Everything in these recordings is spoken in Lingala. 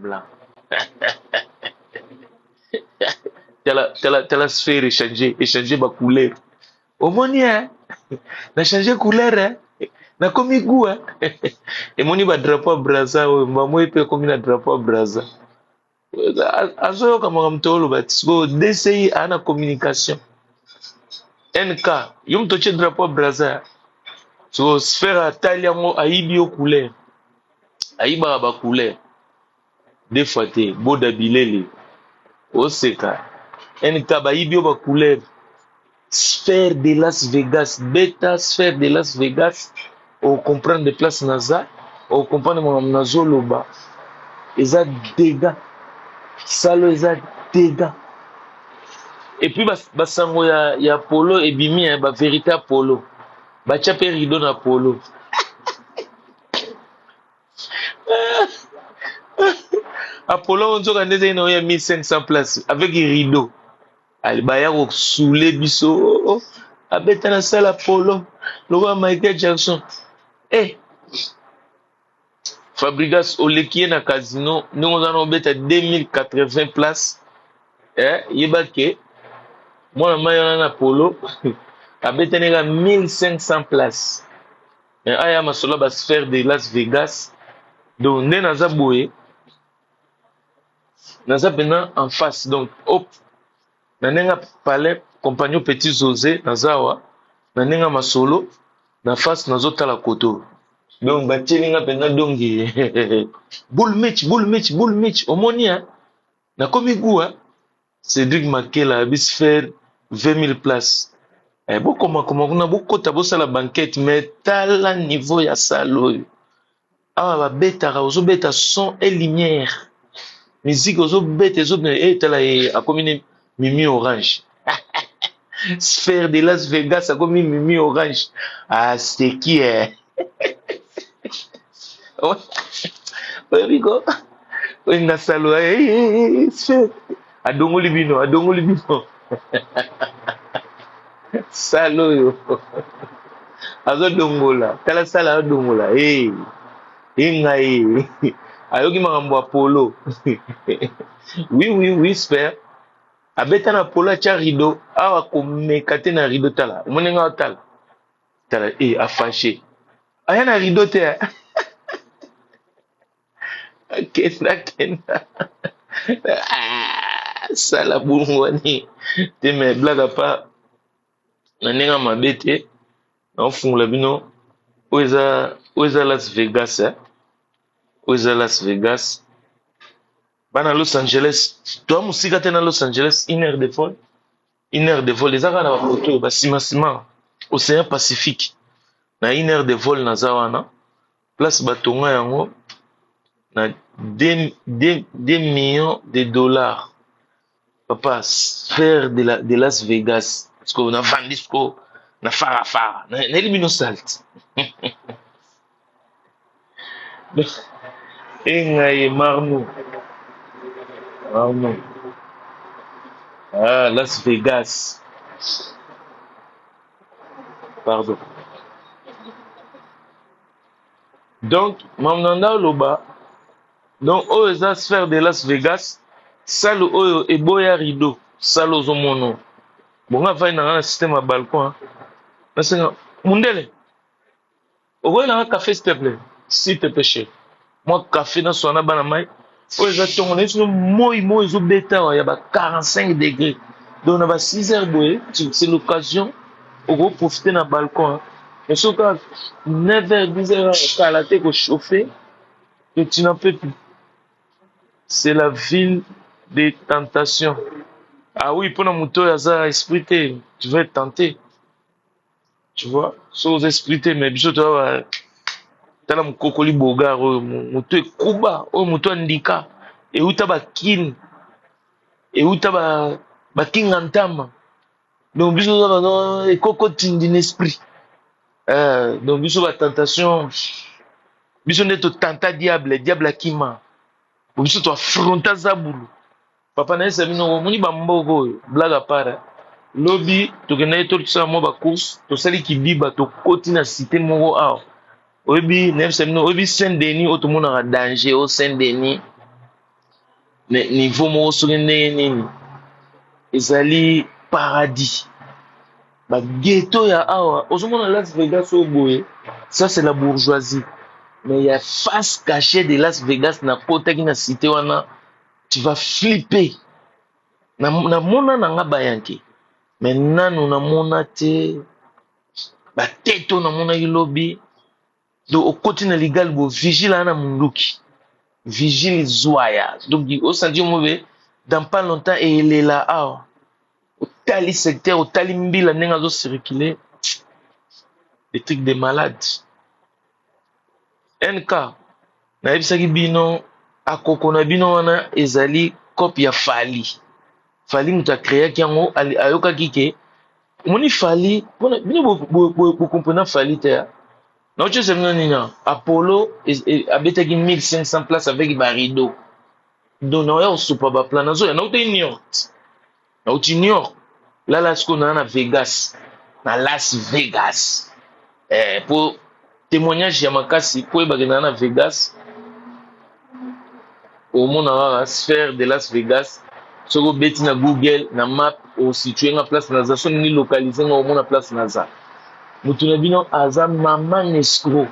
blanc. T'as la sphère échanger ma couleur. Au moins, hein, n'a changé couleur, hein. N'a commis goût, hein. Et mon iba drapeau braza, maman peut comme un drapeau braza. Azo kama mtolo batisko DCI ana communication. NK, yum toche drapeau braza. So sphère taliango aibi o couleur. Aiba ba couleur. Des fois te boda bilele. Oseka. NK ba aibi o ba couleur. Sphère de Las Vegas, bêta sphère de Las Vegas, on comprend des places NASA, on comprend mon nazo loba, ils ont dégâts, salo ils ont dégâts. Et puis basango ya polo et bimi ba vérité polo, ba chapé rideau na polo. Apollo on zoka ndeze ino ya 1500 places avec rideau. Ali baya ko soule biso. Abeta na salle Apollo, le roi Michael Jackson. Eh, Fabregas Olekie na casino, nous allons beta 2080 places. Eh, yebake, moi na mayo na Apollo, abeta nega 1500 places. Mais aya masola ba sphère de Las Vegas. Donc ne naza boye. Naza pena en face. Donc hop, nanenga palais compagnon petit José nazawa. Nanenga masolo na face nazota la koto. Donc batilinga penga dongi bull match omoni hein na komi goût Cédric Makela bis faire 20 000 places beaucoup comment beaucoup tabo la banquette mais tala niveau ya salo ah ba beta ozo beta son et lumière musique ozo beta ozo et tala a comme mimi orange sphère de Las Vegas a comme mimi orange ah c'est qui est ouais bigo na salo sphère adongoli bino salo yo azo dongola tala sala dongola ngai ayoki makambo ya polo oui sphère abeta na polo atia rideau awa komeka te na rideau tala omoni nga tala afashe aya na rideau te kenda sala bungwani te me blaga pa na ndenge mabe te naofungola bino oyo eza Las Vegas oyo eza Las Vegas bana Los Angeles toa mosika te na Los Angeles 1 heure de vol eza kaka na bapoto basimasima océan Pacifique na 1 heure de vol naza wana place batonga yango na 2 millions de dollars papa sphère de Las Vegas parce que na vandisco na fara na elimino salt ngai marno Las Vegas pardon donc mamnanda loba donc oyo eza sphère de Las Vegas salle oyo eboya rideau salle ozomono bonga vai na système ya balcon nasenga mundele okoyi nanga café s'il te plaît chéri moi café na swana bana mai oyo eza ntongo na esino moi ezobeta awa ya ba 45 degrés donc na ba 6 heures boye c'est l'occasion okoprofite na balcon mais soka 9 heures 10 heures kala te kochauffe que tu n'en peux plus. C'est la ville des tentations. Ah oui, pour notre hasard esprit, tu veux être tenté. Tu vois, sans esprit, mais bien tu vois, tu as mon cocoli bogar, mon te kuba, mon te ndika, et où tu as kin, et où tu as king antama. Donc, bien tu as cocotin d'esprit. Donc, bien tu as tentation, bien tu as tenta diable akima. Biso to affronta zabulu papa na esa bino moni bamboko blaga para lobi to kena to tsama mo ba course to sali kibiba to koti na cité moko aw obi na esa bino obi Saint-Denis o to mona danger o Saint-Denis niveau moko soki ndenge nini ezali paradis baghetto ya awa ozomona Las Vegas oyo boye ça c'est la bourgeoisie mais il y a face cachée de Las Vegas na kotaki na cité wana tu vas flipper namona nanga bayanke mais nanu namona te batete oyo namonaki lobi donc okoti na ligali bo vigile ana munduki vigile zwaya donc osandi mobe dans pas longtemps eyelela awa otali secteur otali mbila ndenge azocircule des trucs de malade nk nayebisaki bino akoko na bino wana ezali kope ya fali moto akreaki yango ayokaki ke omoni fali bino bokomprena fali te nauti semino nini apollo abetaki 1500 place avec barideau donc naoya kosupa baplan nazoya nauti new york lala sikoyo naa na vegas na las vegas po témoignage ya makasi po oyebake naa na vegas omona kaka sphère de las vegas soki obeti na google na map ositue nga place naza so nini localize nga omona place naza motu na bino aza mama nescro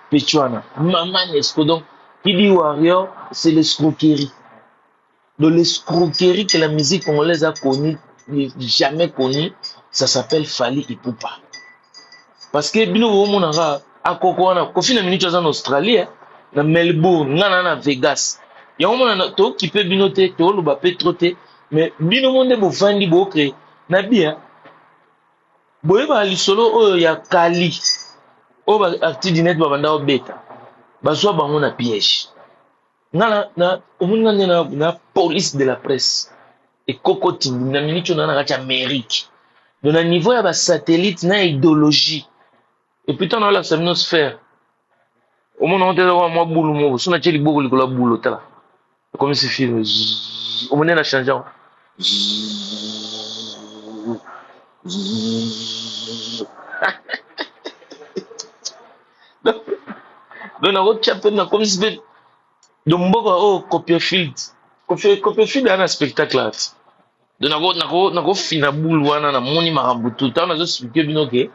petu wana mama nescro donc qui dit warrior c'est l'escroquerie donc l'escroquerie que la musique congolaise a connue jamais connue ça s'appelle Fally Ipupa parce que bino bomonaka akoko wana kofi na minute aza na australie na melbourne nga na vegas yango mona tookipe bino te tooloba pe tro te mais bino mo nde bofandi bookre na bia boyeba lisolo oyo ya kali oyo baactidinet babanda obeta bazwa bango na piège nga omoni nga nde na police de la presse ekokotindi na minute oyo na kati ya amérique donc na niveau ya basatellite na idéologie epuis ntango naolakisa bino sphère omona ngo te eza mwa bulu moko so natie liboko likolo ya bulu tala comme ce film omoni na change yango donc nakotia mpe na comme mpe donc mboka oyo copierfield aya na spectacle ati donc nakofina bulu wana namoni makambo tu ntango nazoexplike bino ke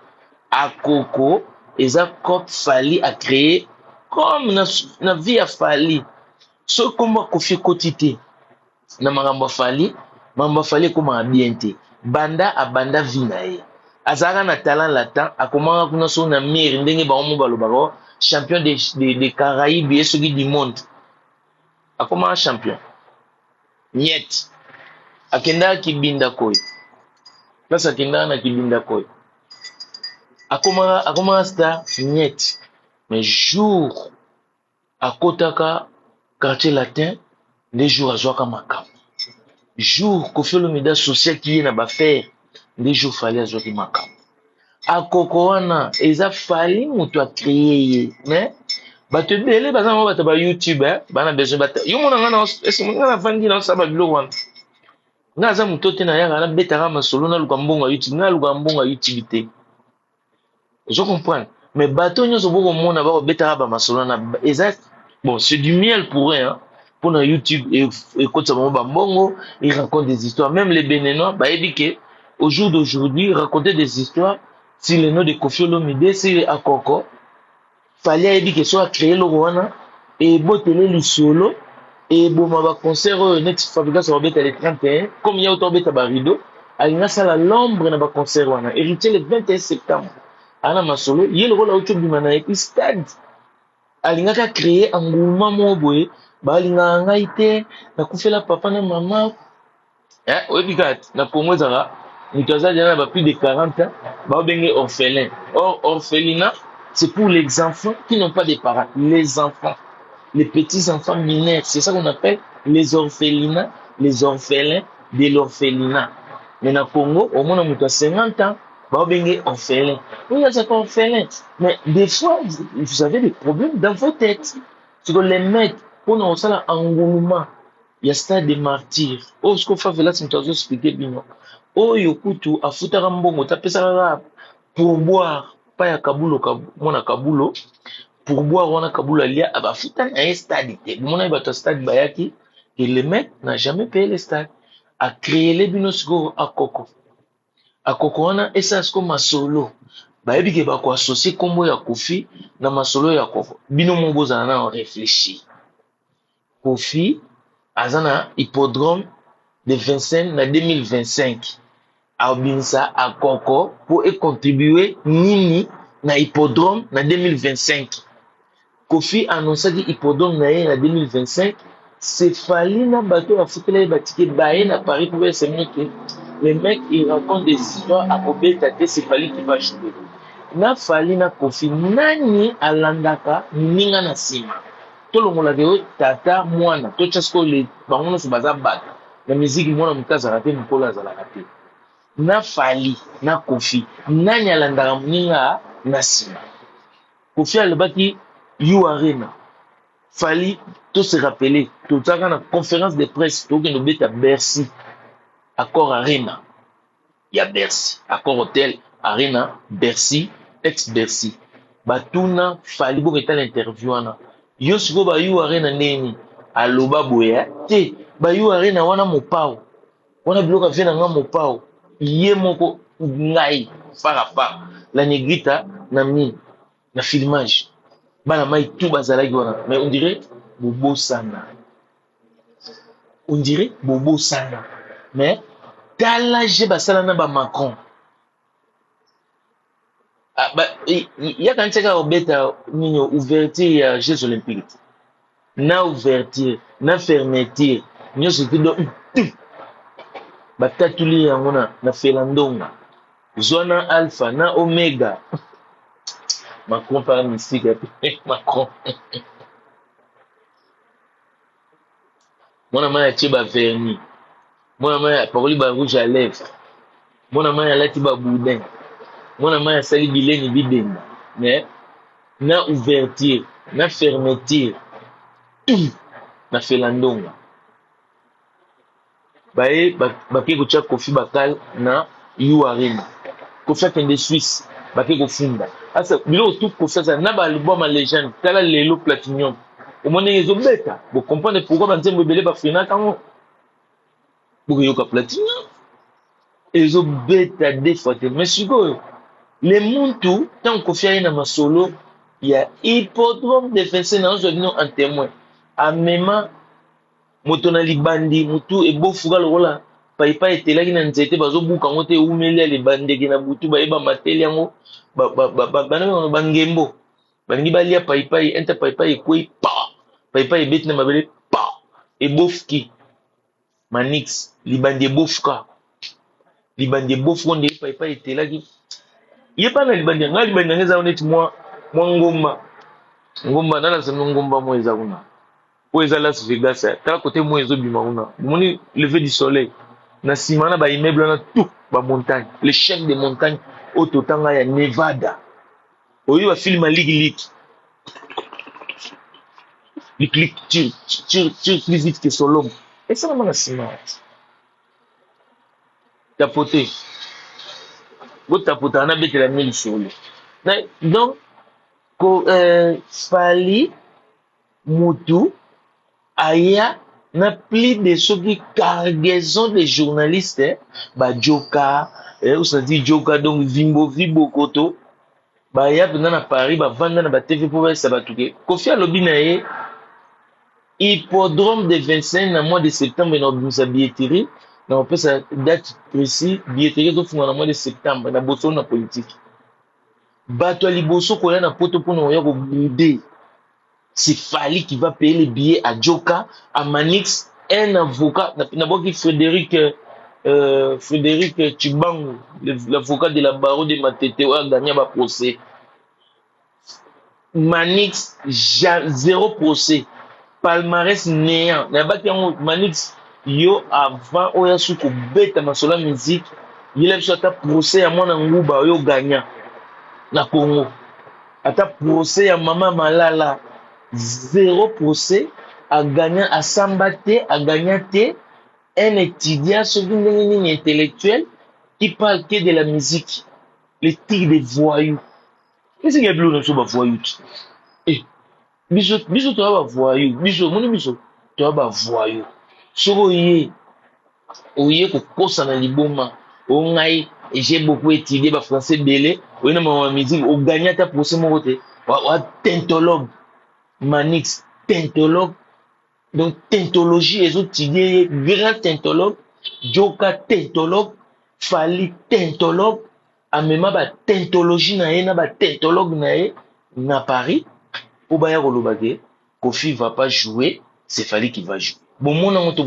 akoko eza cope Fally acréé comme na vie ya Fally soki kombo akofi ekoti te na makambo ya Fally ekomaka bien te abanda vie na ye azalaka na talent latent akomaka kuna soki na mire ndenge bango mo balobaka champion de Caraïbe ye soki du monde akomaka champion niet akendaka kibinda koy place akendaka na kibinda koy akomaka star niet mais jour akotaka quartier latin nde jour azwaka makambo jour Koffi Olomide asociaki ye na bafere nde jour Fally azwaki makambo akoko wana eza Fally moto acréé ye mais bato ebele baza nango bato ba youtube bana besoin bata yo mona nga navandi naosala babiloko wana nga aza moto te nayaka nabetaka masolo naluka mbongo ya youtube nga aluka mbongo ya youtube te ozo comprendre mais bato nyonso bokomona bakobetaka bamasolo na eza bon c'est du miel pour eux pour na youtube ekotisa bango bambongo ils racontent des histoires même les béninois bayebi ke au jour d'aujourd'hui raconter des histoires sur le nom de Koffi Olomide sur akoko Fally ayebi ke so acréé eloko wana ebotele lisolo eboma baconcert oyo neti fabrication babeta le 31 comme ya auto babeta barideau alingi asala l'ombre na baconcert wana héritier le 21 septembre ana masolo ye lokola auti obima na epi stade alingaki acréé engoulement moko boye balingaka ngai te nakufela papa na mama oyebi kati na congo ezaka moto aza deja na baplus de 40 ans baobenge orphelin or orphelinat c'est pour les enfants qui n'ont pas de parents les enfants les petits enfants mineurs c'est ça qu'on appelle les orphelinats les orphelins de l'orphelinat mais na congo omona moto ya 50 ans baobenge orphelin oui azaka orphelin mais des fois vous avez des problèmes dans vos têtes c'est que les mecs mpona kosala engouement ya stade de martyr oyo siko favelasi moto azoexplike bino oyo kutu afutaka mbongo tapesaka kaka pourboire pa ya kabulo mwana kabulo pourboire wana kabulo alia abafuta na ye stade te bomona ye bato ya stade bayaki Et le mec n'a jamais payé les stades. A créé les binosgo à Coco. À Coco, on a essayé comme masolo. Bah, ebi ke ba ko associer kombo ya Kofi na masolo ya Coco. Bino mo boza na réfléchir. Kofi azana hippodrome de 25 na 2025. Abinsa à Coco pour contribuer nini na hippodrome na 2025. Kofi annoncé que hippodrome na 2025. C'est fallu na bateau à foutre les batiquets baé na Paris pour se mettre. Les mecs ils racontent des histoires à Obeta que c'est fallu qui va jouer. Na fallu na Kofi nani alandaka ninga na sima. Tout le monde a tata mwana to chasko le bangono se baza bat. La musique mwana mutaza raté mkola za la raté. Na fali na Kofi nani alandaka mninga na sima. Kofi alobaki You Arena. Fali tout se rappeler. Tout ça dans la conférence de presse, tout que nous bête à Bercy. Accord Arena. Il y a Bercy. Accord Hôtel Arena, Bercy, ex-Bercy. Batuna Fali pour être l'interview ana. Yo siko ba You Arena neni. Aloba boya. Te ba You Arena wana mopao. Wana bloka vena nga mopao. Iye moko ngai par à part. La negrita na mi na filmage. Bana mai tout bazalaki wana. Mais on dirait Bobo Sana. On dirait Bobo Sana. Mais tala je basala na ba Macron. Ah, bah, il y a quand tu as obéta une ouverture ya Jeux Olympiques. Na ouverture, na fermeture. Nyo se tout batatuli yango na felandonga. Zona alpha na omega. Macron par mystique Macron. Mon amant a tiré ba vernis. Mon amant a parlé ba rouge à lèvres. Mon amant a lati ba boudin. Mon amant a sali bileni bidenda. Mais na ouverture, na fermeture. Na felandonga. Bae ba ke ko tia Kofi bakal na You Arena. Kofi akende Suisse. Ba ke ko funda. Asa bilo tout Kofi ça na ba album à légende. Tala lelo platinum. Au moins les obeta. Vous comprenez pourquoi dans un bébé va finir quand vous yoka platinum. Les obeta des fois. Mais sigo les muntu tant qu'on fait na masolo il y a hippodrome défensé dans un nom en témoin. A même moto na libandi mutu e bofuka lokola paipa etelaki na nzete bazobuka ngo te umeli ya libandeki na butu bayeba mateli yango bangembo balingi balia paipai enta paipai ekwei pa paipai ebeti na mabele pa ebofuki manix libandi ebofuka nde paipai etelaki ye pa na libandi yanga libandi yanga eza neti mwa ngomba nana sema ngomba mo eza kuna po eza Las Vegas tala côté mo ezobima kuna moni lever du soleil na sima na ba immeuble na tout ba montagne les chefs de montagne ototanga ya Nevada oyi ba film à lig les clics tire plus vite que Solomon et ça na sima tapoter bo tapoter na betela mille solo donc ko fali mutu aya na plus de ceux qui cargaison de journalistes ba joka ou ça dit joka donc vibo koto ba ya na Paris ba vanda na ba TV pour ça ba tuke Kofi alobi na ye hippodrome de 25 na mois de septembre na sa billetterie na on peut sa date précis billetterie do funga na mois de septembre na boso na politique bato liboso ko ya na poto pour na ya ko bouder. C'est Fali qui va payer les billets à Joka, à Manix, un avocat, d'abord Frédéric Chibangu, l'avocat de la barreau de Matete, a gagné un procès. Manix, zéro procès. Palmarès néant. Manix, yo avant, oya souko bête ma sola musique, il a fait un procès à mon angouba, yo gagnant. Na Congo. Ata procès à maman Malala. Zéro procès à gagner à Sambaté, à gagner un étudiant sur une ligne intellectuelle qui parle que de la musique, les tirs des voyous. Qu'est-ce qu'il y a de l'eau dans voyou? Eh, bisous, tu vas voyou, bisous, mon bisou, tu vas voyou. soko oye kokosa na liboma ongai j'ai beaucoup étudié ba français belé oyena ma musique o gagner ta procès moko te wa tentologue manix tentologue donc tentologie étudié grand tentologue joka tentologue fali tentologue amema ba tentologie na ye na ba tentologue na ye na Paris pour baya koloba ke Kofi va pas jouer, c'est Fali qui va jouer. Bon mon te.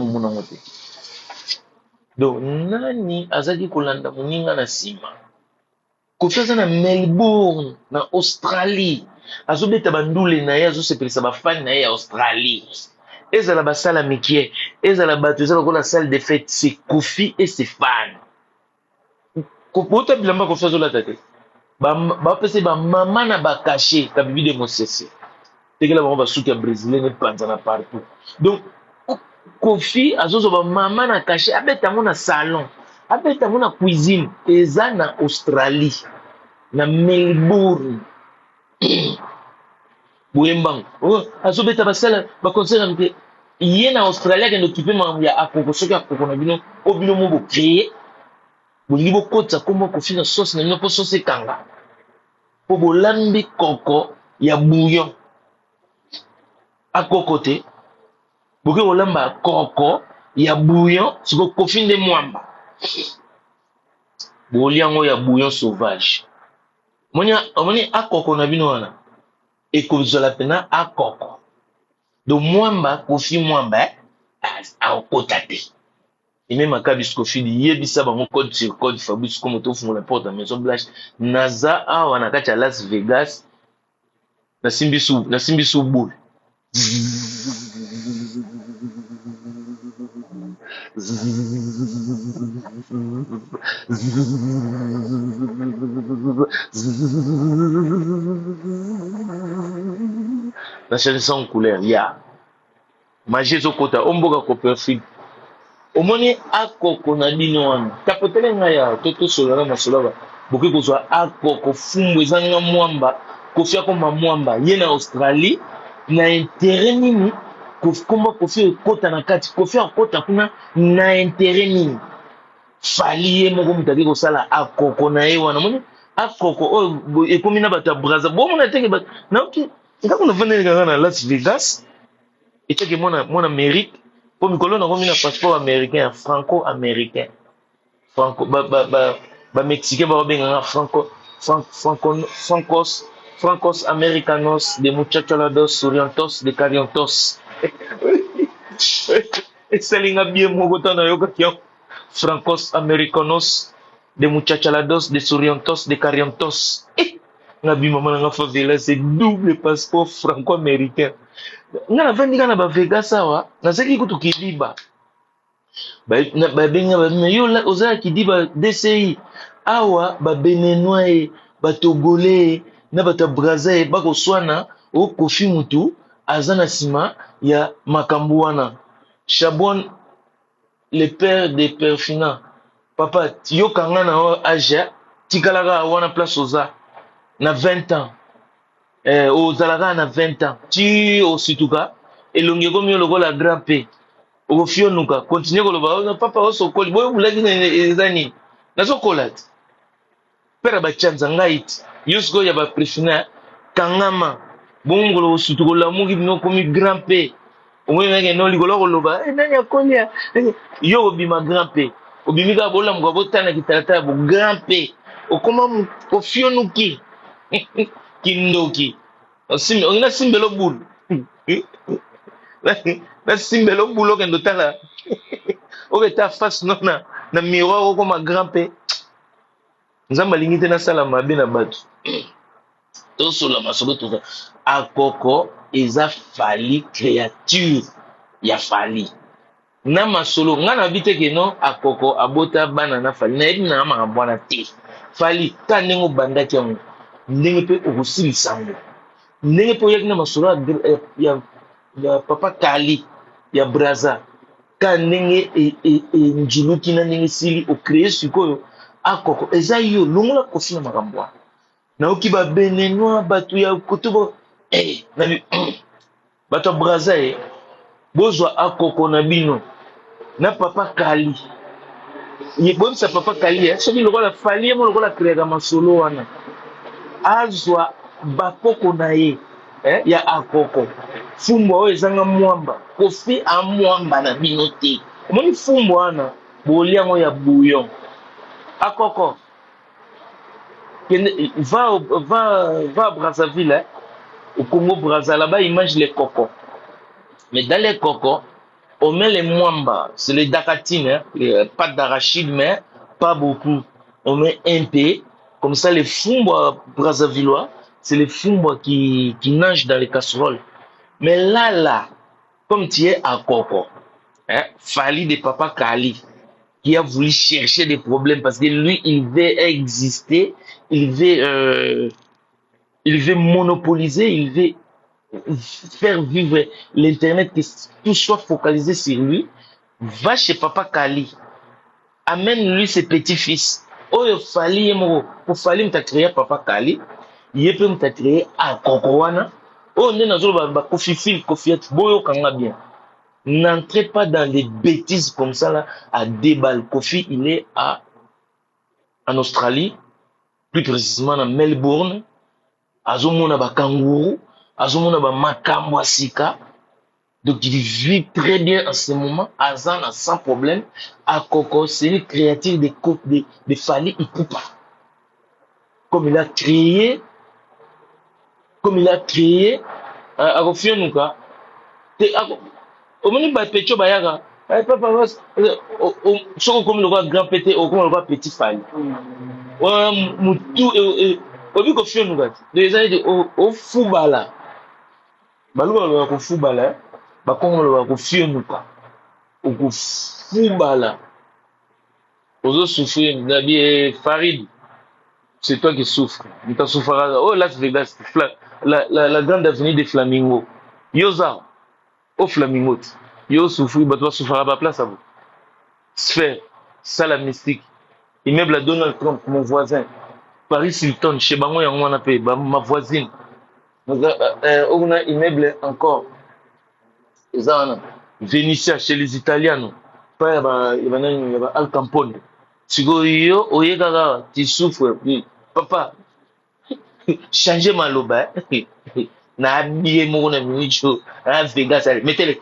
Donc nani azaki kolanda moninga na sima. Kofi aza na Melbourne na Australie. Azobeta bandule na ye azosepelisa ba fan na ye ya Australie. Ezala basala mikie, ezala bato ezala kola salle de fête, c'est Kofi et ses fans. Kopota bilamba Kofi azolata te. Ba pese ba mama na ba caché ka bibi de Mosese. C'est que là on va soutenir brésilien et panzana partout. Donc Kofi azozo ba mama na caché abeta mo na salon, abeta mo na cuisine, eza na Australie, na Melbourne. Boyembang. Oh, azobeta basala ba concert avec yé na Australie qui occupé ma ya akoko soki akoko na bino obino mo bo créer. Bolingi bo kotsa kombo Kofi na sauce na bino po sauce kanga. Po bolambi koko ya bouillon. À côté, boke olamba koko ya bouillon siko Kofi nde mwamba boliango ya bouillon sauvage omoni akoko na bino wana ekozala pena akoko do mwamba Kofi mwamba akota te et même akabi Kofi di yebisa bango code sur code Fabrice comme to fungola porte à Maison Blanche naza awa na kati ya Las Vegas na simbisu boule la chanson en couleur ya magie zokota omboka ko perfect omoni akoko na bino wana tapotele nga ya toto solana masoloba boke kozwa akoko fumbu ezanga mwamba Kofi akoma mwamba ye na Australie na intérêt nini komba Kofi ekota na kati Kofi akota kuna na intérêt nini fali ye moko mutaki kosala akoko na ye wana moni akoko oyo ekomi na bato ya braza bomona teke bato naoki ngako navandeli kaka na Las Vegas eteke mwana mérite po mikolo nakomi na passeport américain franco-américain ba-mexicain babenganga francos americanos de muchachalados orientos de cariontos esalinga bien moko tana yokaki yango francos americanos de muchachalados de sorientos de cariontos nga bimama nanga favela c'est double passeport franco-américain nga navandi kaka na bavegas awa nazalaki kutu kidiba babenga yo ozala kidiba DCI awa babenenois batogolais na bato ya braza bakoswana o Kofi mutu aza na nsima ya makambo wana Chabon le père de Perfina papa yokanga na aja tikalaka wana place oza na 20 ans ozalaka na 20 ans ti osituka elongi ekomi lokola grand p okofionuka continue koloba papa osokoli boyo bulaki eza nini nazokola ti pere bachanza ngai ti yo sikoyo ya baprefina kangama bongo mokolo osutu kolamuki bino okomi grand p omwemeke no likolo koloba nani akolia yo obima grand p obimi kaka bolamuka botana kitalatala bo grand p okoma ofionuki kindoki ongina simbelo bulu na simbelo bulu okende otala oketa face no na miroir okoma grand p nzambe alingi te nasala mabe na bato tosola masolo toza akoko eza Fali créature ya Fali na masolo nga na bi te ke no akoko abota bana na Fali nayebi na makambo wana te Fali ta ndenge obandaki yango ndenge mpe okosilisa yango ndenge mpe oyaki na masolo ya papa Kali ya braza ka ndenge njuluki na ndenge esili okreye sikoyo akoko eza yo longola Kofi na makambo wana naoki babenenois bato ya kotobo bato ya braza bozwa akoko na bino na papa Kali. Ye bon sa papa Kali, soki lokola fali mo lokola créer masolo wana. Azwa bakoko na ye, ya akoko. Fumbo oyo ezanga mwamba. Kofi a mwamba na bino te. Omoni fumbo wana boliango ya bouillon. Akoko. Va à Brazzaville, au Congo Brazza, là-bas ils mangent les cocos. Mais dans les cocos, on met les mwamba, c'est les dakatines, les pâtes d'arachide, mais pas beaucoup. On met un peu, comme ça les fumbos brazzavillois, c'est les fumbos qui nagent dans les casseroles. Mais là, comme tu es à coco, Fali de papa Kali, qui a voulu chercher des problèmes parce que lui, il veut exister, il veut monopoliser, il veut faire vivre l'Internet, que tout soit focalisé sur lui. Va chez papa Kali, amène-lui ses petits-fils. Oyo Fali pour Fali m'a créé papa Kali, il peut m'a créé à Kokowana. Oh, n'est pas Kofi Fil, Kofi Boyo Kanga bien. N'entrez pas dans des bêtises comme ça là, à déballe. Kofi, il est en Australie, plus précisément à Melbourne. Azomona ba kangourou, azomona ba makambo asika. Donc il vit très bien en ce moment, Azana sans problème. À Coco, c'est une créature de Fali Ipupa. Comme il a à Rofionuka. Au moment où Pecho Bayaga, papa, soko comme le roi grand pété, ou comme le roi petit Fali. Moutou, obi Kofionuka. Les années au Foubala. Balouba le Foubala, Bakongo le Kofionuka. Au Foubala. Aux autres souffrir, Nabi Farid. C'est toi qui souffres. Tu souffras. Oh, Las Vegas, la grande avenue des Flamingos. Yosa, au Flamingo. Yo souffrir, bah toi souffrir à ma place à vous. Sphère, ça la mystique. Immeuble à Donald Trump, mon voisin. Paris Hilton, chez Bango Yango Wanapé, ma voisine. On a immeuble encore. Vénitia, chez les Italiens. Pas il y a Al Campone. Tu go, tu souffres. Papa, changez ma loba. Na habillé mon ami, à Vegas, mettez les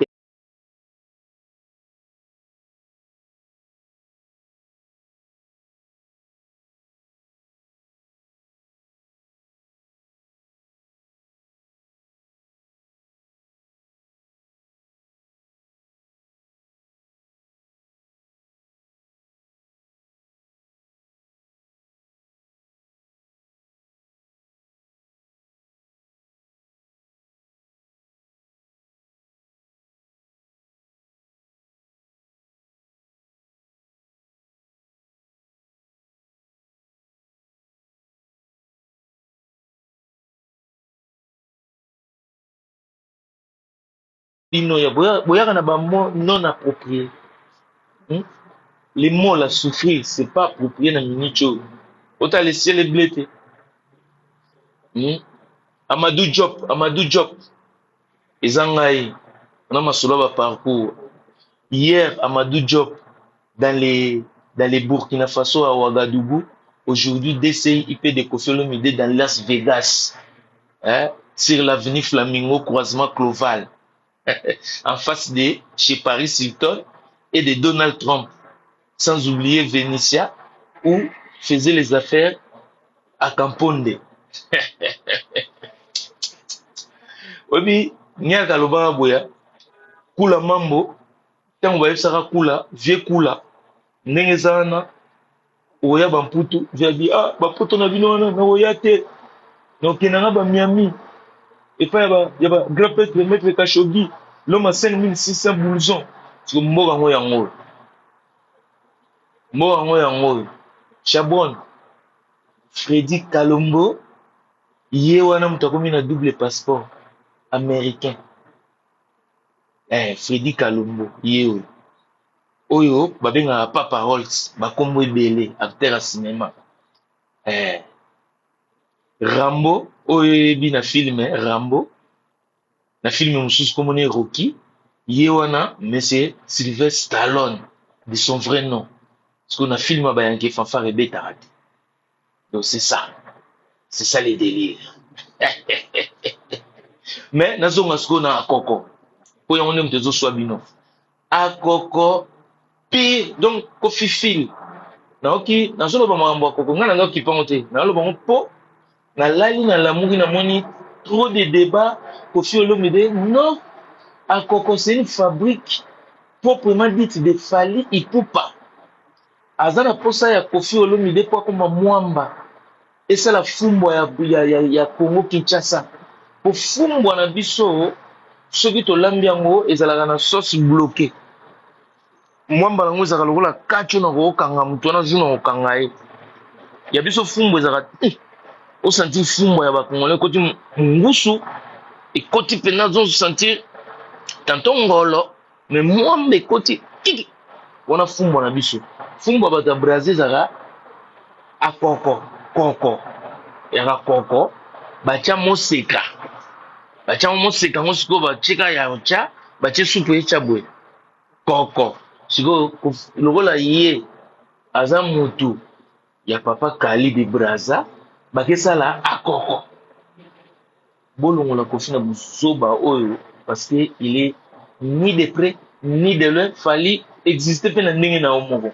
boyaka na ba mots non appropriés. Les mots la souffrir, c'est pas approprié na minute. Autant laisser les blés. Amadou Diop. Ezangai. On a ma parcours. Hier, Amadou Diop, dans les Burkina Faso à Ouagadougou. Aujourd'hui, DCI IP de Kofi Olomide dans Las Vegas. Sur l'avenue Flamingo, croisement Cloval. En face de chez Paris Hilton et de Donald Trump. Sans oublier Vénitia, où faisait les affaires à Camponde. Obi, nyaka lobanga boya, kula mambo, tango bayebisaka kula, vie kula, ndenge ezana, oya bamputu, via bi, bamputu na bino wana, na oya te, na okendanga ba Miami, et pas yaba grand pète de maître Khashoggi, l'homme à 5600 blouson, parce que mboka ngo yango. Mboka ngo yango. Chabon, Freddy Kalombo, ye wana mutu akomi na double passeport américain. Freddy Kalombo, ye oyo babengaka Papa Rolls, bakombo ebele, acteur ya cinéma. Rambo, oyo yebi na film Rambo, na film mosusu komona Rocky, Yewana, mais c'est Sylvester Stallone, de son vrai nom. Parce qu'on a filmé Bayanke Fanfare et Betarat. Donc c'est ça. C'est ça les délires. Mais, nazo ngasko na akoko. Po yon nem tezo swabino. Akoko, pire, donc, kofi fil. Na oki, nazo lo ba mambo akoko. Nga na ki pangote. Na lo ba po, na lali na lamuri na moni, trop de débats, Kofi Olomide, non. Akoko, c'est une fabrique proprement dite de Fally Ipupa. Azana posa ya Kofi Olomide po akoma mwamba. Esa la fumbo ya Congo Kinshasa. Po fumbo na biso, soki tolambi yango ezalaka na sauce bloquée. Mwamba nango ezalaka lokola kacho na kokanga mutu wana zuna kokanga ye. Ya biso fumbo ezalaka osentir fumbo ya bakongolais ekoti ngusu ekoti mpena ozosentir tanto ngolo mais mwamba ekoti kiki wana fumbo na biso. Fumbo ya bato ya Brazil ezalaka akoko koko yaka koko batia moseka ngo sikoyo batieka ya otya batie supu etya boye koko sikoyo lokola ye aza motu ya papa Kali de Braza bakesala akoko bolongola Kofi na buzoba oyo parce que il est ni de près ni de loin Fally exister pe na ndenge na yo moko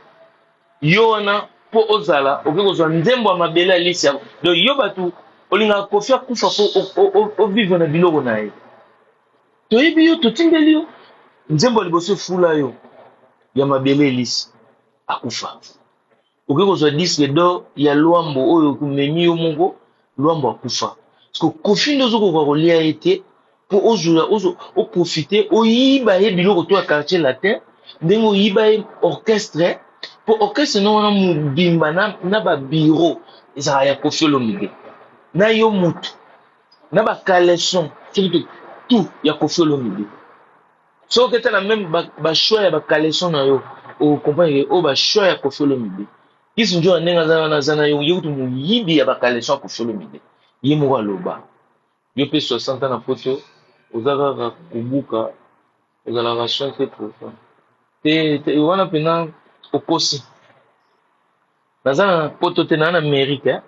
yo wana po ozala okoki kozwa nzembo ya mabele ya lisi yako donc yo bato olingaka Kofi akufa po ovivre na biloko na ye toyebi yo totindeli yo nzembo ya liboso efula yo ya mabele elisi akufa okoki kozwa disque d'or ya lwambo oyo kumemi yo moko lwambo akufa parce que Kofi nde ozokoka kolia ye te mpo ozula oprofite oyiba ye biloko to ya quartier latin ndenge oyiba ye orchestre mpo orchestre no wana mobimba na babiro ezalaka ya Kofi Olomide na yo mutu na bakaleson tout ya Kofi Olomide soki oketala meme bashwa ya bakaleson na yo okomprendre oyo bashwa ya Kofi Olomide kisi njo ya ndenge aza na yo ye kutu moyibi ya bakaleson ya Kofi Olomide ye moko aloba yo mpe 60 ans na poto oza kaka kobuka ozalaka chien te profond te wana mpena okosi naza na poto te naa na mérite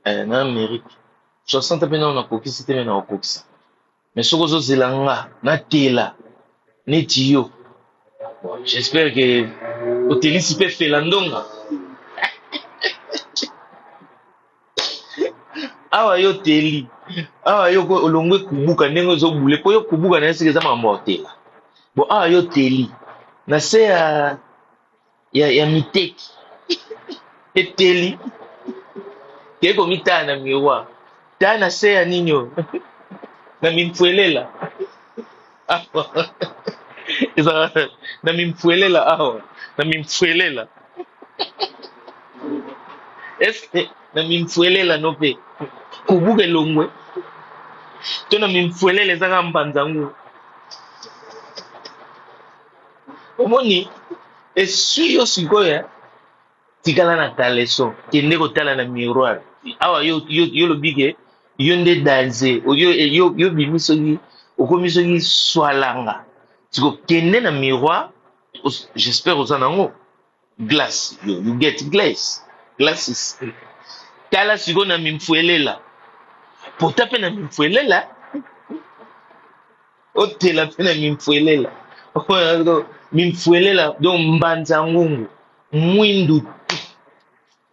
na mérite 60 mpe nao nakokisi te mpe na okokisa mais soki ozozela nga natela neti yo j'espère que otelisi mpe fela ndonga awa yo teli awa yo olongwe kubuka ndenge ozobule mpo yo kubuka na ye sika eza makambo ya otela bo awa yo teli na se ya miteki eteli kei komitala na miroir taa na se ya nini oyo na mimfuelela awa ezalaka na mimfuelela awa na mimfuelela eske na mimfuelela no mpe kubuka elongwe to na mimfuelela ezaka mbanzangu omoni esui yo sikoyo tikala na kaleso kende kotala na miroir awa yo lobi ke yo nde danse yo bimi soki okomi soki swalanga siko kende na miroir j'espère oza nango glace you get glasses tala sikoyo na mimfuelela pota mpe na mimfuelela otela mpe na mimfuelela mimfuelela donc mbanza ngungu mwindu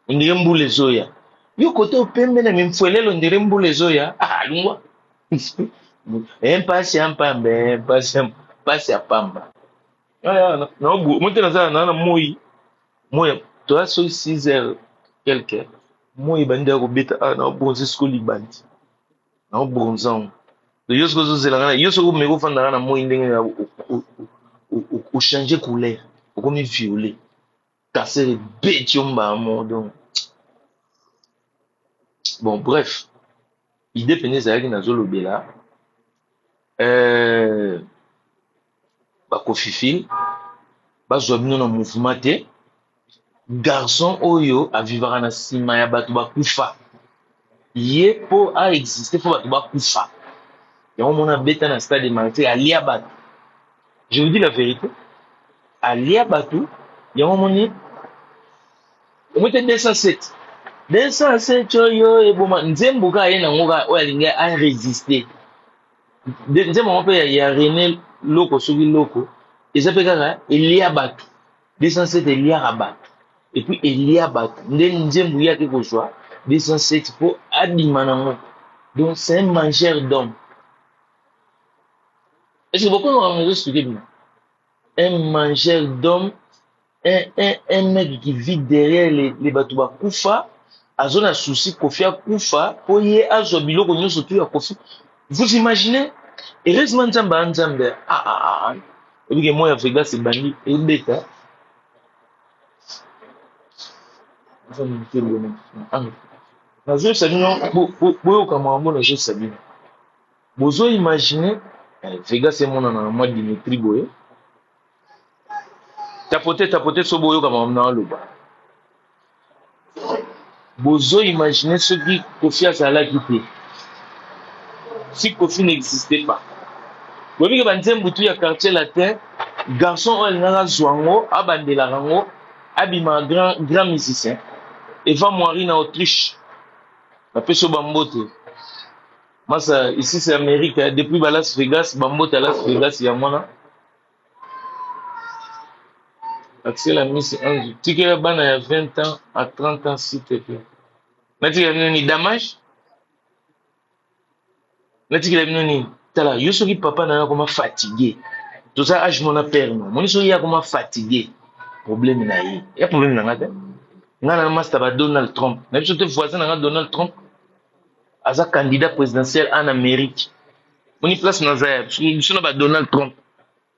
ondire mbula ezoya yo kote opembe na mimfuelelo ondire mbula ezoya lungwa mpasi ya mpambe mpasi ya pamba mote nazala na moi toya soki 6 heures quelque moi ebandi ya kobeta naobronze siko libandi naobronza yo soki ozozelanga na yo soki omeki ofandaka na moi ndenge ochange couleur okomi violet kasere ebeti yo mbamo donc bon bref idée pene ezalaki nazolobela bakofifile bazwa bino na mouvement te garçon oyo avivaka na nsima ya bato bakufa ye mpo aexiste mpo bato bakufa yango mona beta na stade de martyr alia bato Je vous dis la vérité. Alia Batu, il y a un moment donné, on mettait 207. 207, yo, et bon, Nzembuka, il y a un résister. Nzembuka, il y a René Loko, Sugi Loko. Et ça fait Elia Batu. 207, Elia Batu. Et puis Elia Batu. Nzembuka, quelque chose. 207, pour Adimanango. Donc, c'est un mangeur d'hommes. Est-ce que beaucoup m'ont expliqué bien? Un mangeur d'hommes, un mec qui vit derrière les Batouba Koufa, a zone à souci, Kofi a Koufa, pour y aller à Zobilo, qu'on y surtout à Kofi. Vous imaginez? Et heureusement, Nzamba. Et puis, moi, il y a c'est bandit. Et bêta. Je sais bien, vous imaginez, Vegas c'est mon nom, moi Dimitri Boye. Tapoter, so boyo comme on a l'oba. Vous imaginez ce qui Kofi a ça là quitté. Si Kofi n'existait pas. Vous voyez que Banzem Boutou ya quartier latin, garçon elle n'a zwango, abandela rango, abima grand musicien. Eva Moirine en Autriche. La peso bambote. Moi, ça, ici, c'est Amérique. Depuis Las Vegas, bambote à Las Vegas, il y a moi. Accès la mise en jeu. Tu as ban à 20 ans, à 30 ans, s'il te plaît. Mais tu as ni damage. Mais tu as ni. Tala, yo soki papa na comme fatigué. Tout ça, âge mon père. Mon soki ya comme fatigué. Problème na yi. Il y a problème na ngata. Ngana master ba Donald Trump. Même si tu es voisin na Donald Trump. As un candidat présidentiel en Amérique. On y place dans Zaya. Je suis là, Donald Trump.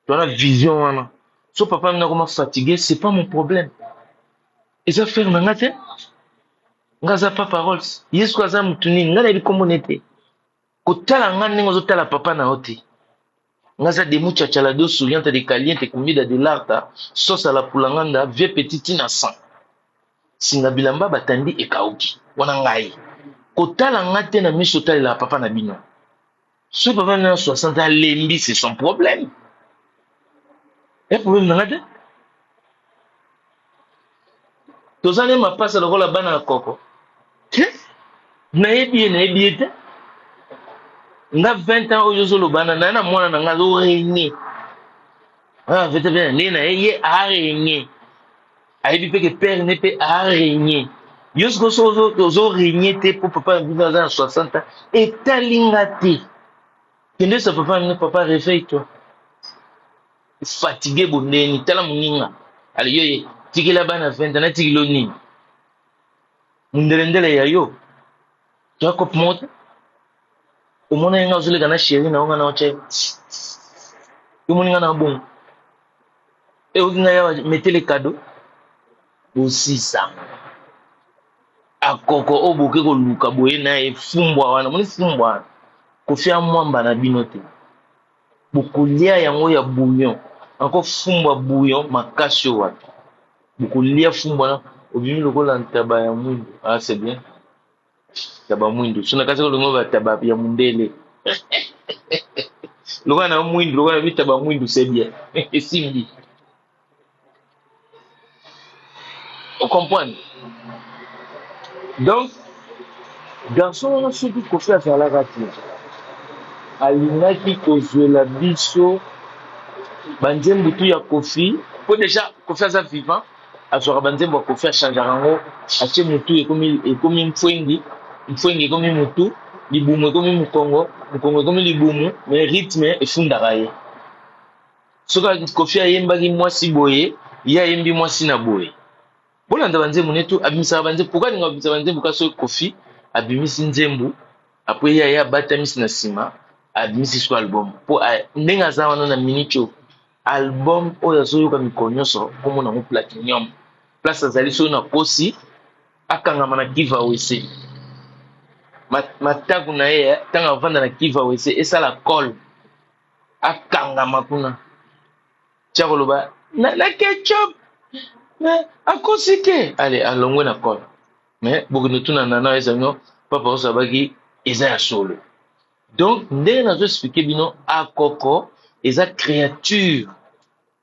Tu as la vision. Hein. So papa m'a comment fatigué, c'est pas mon problème. Et ça fait un matin. Ngaza pas paroles. Yes quoi ça mutuni. Ngana il communauté. Kotala ngane ngozo tala papa na oti. Ngaza de mucha chalado souriante de caliente comida de l'arta. Sauce à la poulanganda vieux petit na sang. Singa bilamba batandi e kauki. Wana ngai. Kotala ngate na miso tala la papa na bino. Ce papa na 60 ans lembi c'est son problème. Et problème nangate. Tozane ma passe le rôle à bana koko. Naebi te. Nga 20 ans oyo zolo bana na mwana na nga zo régner. Ah, vete bien, né na ye a régner. Aibi pe que père ne peut a régner. Yosko zo régner te pour papa vivre dans 60 ans et talingate. Kende sa papa réveille-toi. Fatigué bondeni tala muninga. Ali yoye tikila bana 20 ans na tikilo ni. Mundelendele ya yo. Jacob Mota. Umona yenga uzule kana sheri na unga na oche. Umuninga na bon. E ukinga ya metele kado. Usisa. Akoko obuke ko luka boye na e fumbwa wana. Muni fumbwa. Kofia mwamba na binote. Bukulia yango ya bouillon. Encore fumbwa bouillon makasho wapi. Bukulia fumbwa na obimi lokola ntaba ya mwindu. Ah c'est bien. Taba mwindu. Suna kasa ko longo taba ya mundele. Lokola na mwindu, lokola na taba mwindu c'est bien. Simbi. On comprend. Donc, garçon on surtout qu'on fait faire la rature. Alinaki kozwela biso banzembu tu ya Kofi. Po déjà Kofi aza vivant. Azwaka banzembu ya Kofi achangeaka yango. Atie mutu ekomi mfwengi. Mfwengi ekomi mutu. Libumu ekomi mukongo. Mukongo ekomi libumu. Mais rythme efundaka ye. Soki Kofi ayembaki mwasi boye. Ye ayembi mwasi na boye. Bolanda banzembu netu abimisaka banzembu. Pourquoi ninga abimisa banzembu ka soki Kofi abimisi nzembu. Après ye abatamisi na nsima. Abimisi so album. Po ndenge aza wana na minicho. Album oyo azoyoka mikolo nyonso komona ngo platinum. Place azali so na kosi akangama na giveaway. Mataku na ye tanga vanda na giveaway esala call akangama kuna. Tiakoloba na ketchup na akosike. Allez, alongwe na call. Mais bokino tuna nana ezanyo papa osabaki eza ya solo. Donc ndenge nazo expliquer bino akoko eza créature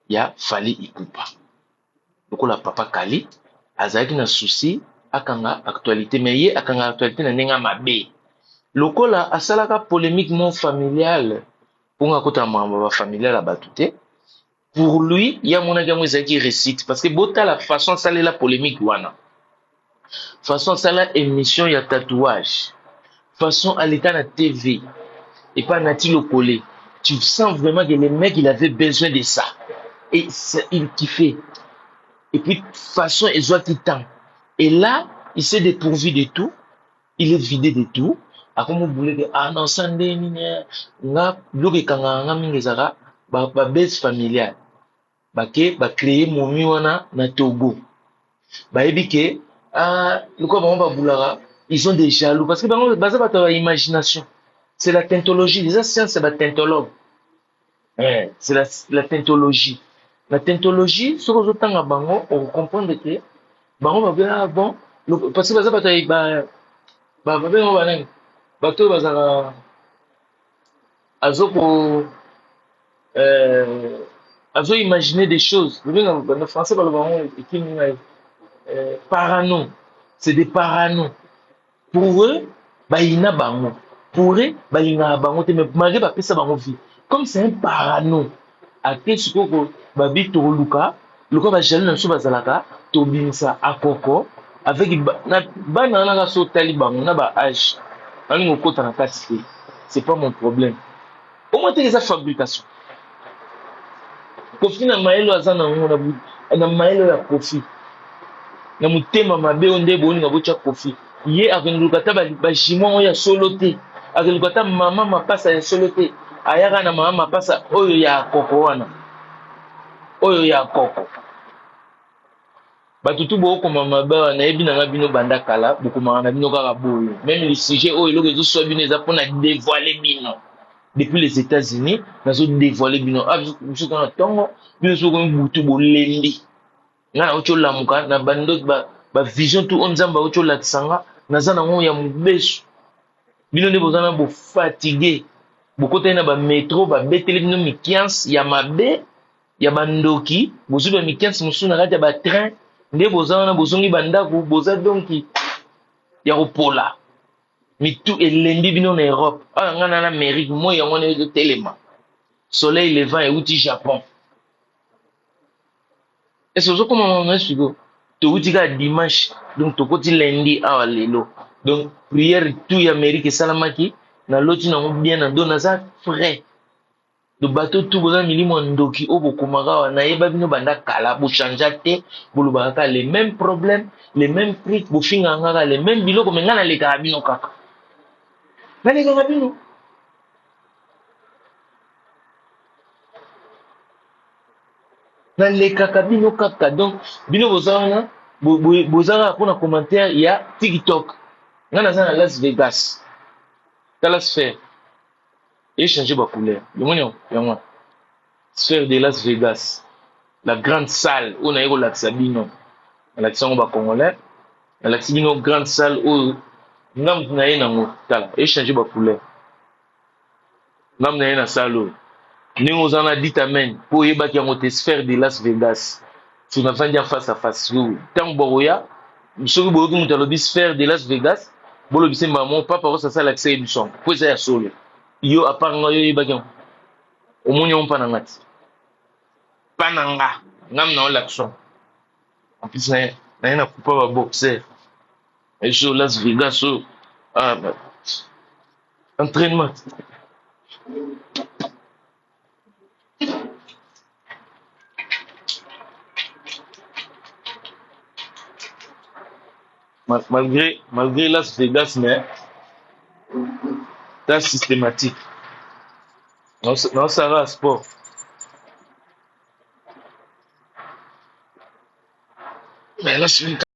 ya Fally Ipupa. Lokola papa Kali azalaki na souci akanga actualité mais ye akanga actualité na ndenge mabe. Lokola asalaka polémique non familiale pour nga kota makambo ba familiale ya bato te. Pour lui, il y a mon agamo qui récite parce que bota la façon ça la polémique wana. Façon ça la émission il y a tatouage. Façon à l'état na TV et pas nati le collé. Tu sens vraiment que le mec il avait besoin de ça et il kiffait. Et puis façon ils ont temps. Et là, il s'est dépourvu de tout, il est vidé de tout. A comme vous voulez que ah non sande ni nga bloqué kanga nga mingezaka ba base familiale. Bake ba créer momi wana na Togo. Ba ebike ah loko ba bulaka, ils ont des jaloux parce que bango baza ba imagination. C'est la tentologie, les sciences c'est la tentologue. C'est la tentologie. La tentologie, ce que vous entendez bango, on comprend que bango ba bien bon parce que baza ba bien ba nani. Bato baza azoko azo imaginer des choses. Le français parle parano. C'est des parano. Pour eux, baïna bango. Pour eux, baïna bango. Mais malgré ba pesa bango vie. Comme c'est un parano. A quel sukoko babi to luka, luka ba jalo na so bazalaka, to binsa akoko avec na bana na so tali bango na ba âge. Ani ngokota na kati. C'est pas mon problème. Au moins les fabrication. Kofi na maelo aza na ngo na maelo ya kofi na mutema mabe onde boni na bocha kofi ye akenduka ta ba jimon ya solote akenduka ta mama mapasa ya solote ayaka na mama mapasa oyo ya koko wana oyo ya koko batutu boko mama ba na yebi na bino banda kala bokoma na bino kaka boyo même le sujet oyo loko zo so bino eza pona dévoiler bino. Depuis les États-Unis, nous avons dévoilé bino. Ah, je suis dans le temps, nous sommes boutu bolendi. Nga na ocho lamuka na bandot ba vision tout onzamba ocho la tsanga na zana ngo ya mubesu. Bino ne bozana bo fatigué. Bokota na ba métro ba betele bino mikians ya mabe ya bandoki, bozu ba mikians musu na kati ya ba train, nde bozana na bozongi bandako boza donki ya kopola. Mitu elendi bino na Europe. Ah ngana na Amérique, moi yango na telema. Soleil levant et outil Japon. Et c'est comme on a suivi. To outil ga dimanche, donc to koti lundi à lelo. Donc prière tout Amérique salamaki na loti na bien na dona za frais. Do bateau tout boza milimo ndoki obo komaka na yeba bino banda kala bo changeate bo lubaka les mêmes problèmes, les mêmes prix, bo finga ngaka les mêmes biloko mais ngana le karabino kaka. Nani kaka bino? Na le kaka bino kaka donc bino bozana bozana pour na commentaire il y a TikTok. Ngana za na Las Vegas. Tala sphère. Et changer ba couleur. Le monyo yango. Sphère de Las Vegas. La grande salle où na yeko laksa bino. La tsango ba congolais. La bino grande salle où ngam na ye nango tala. Et changer ba couleur. Ngam na ye na salle. Nous avons dit amen pour y avoir une sphère de Las Vegas. Tu n'as pas dit face à face. Tant Boroya, je suis beaucoup de la sphère de Las Vegas. Bon, le bisem maman, papa, ça l'accès du son. Pour ça, solo. Yo, à part moi, yo, y bagion. Au moins, yon panangat. Pananga. Ngam na l'action. En plus, na n'a pas boxer. Et sur Las Vegas, ah, bah. Entraînement. Malgré Las Vegas, mais c'est systématique. Non, ça va, sport. Mais là,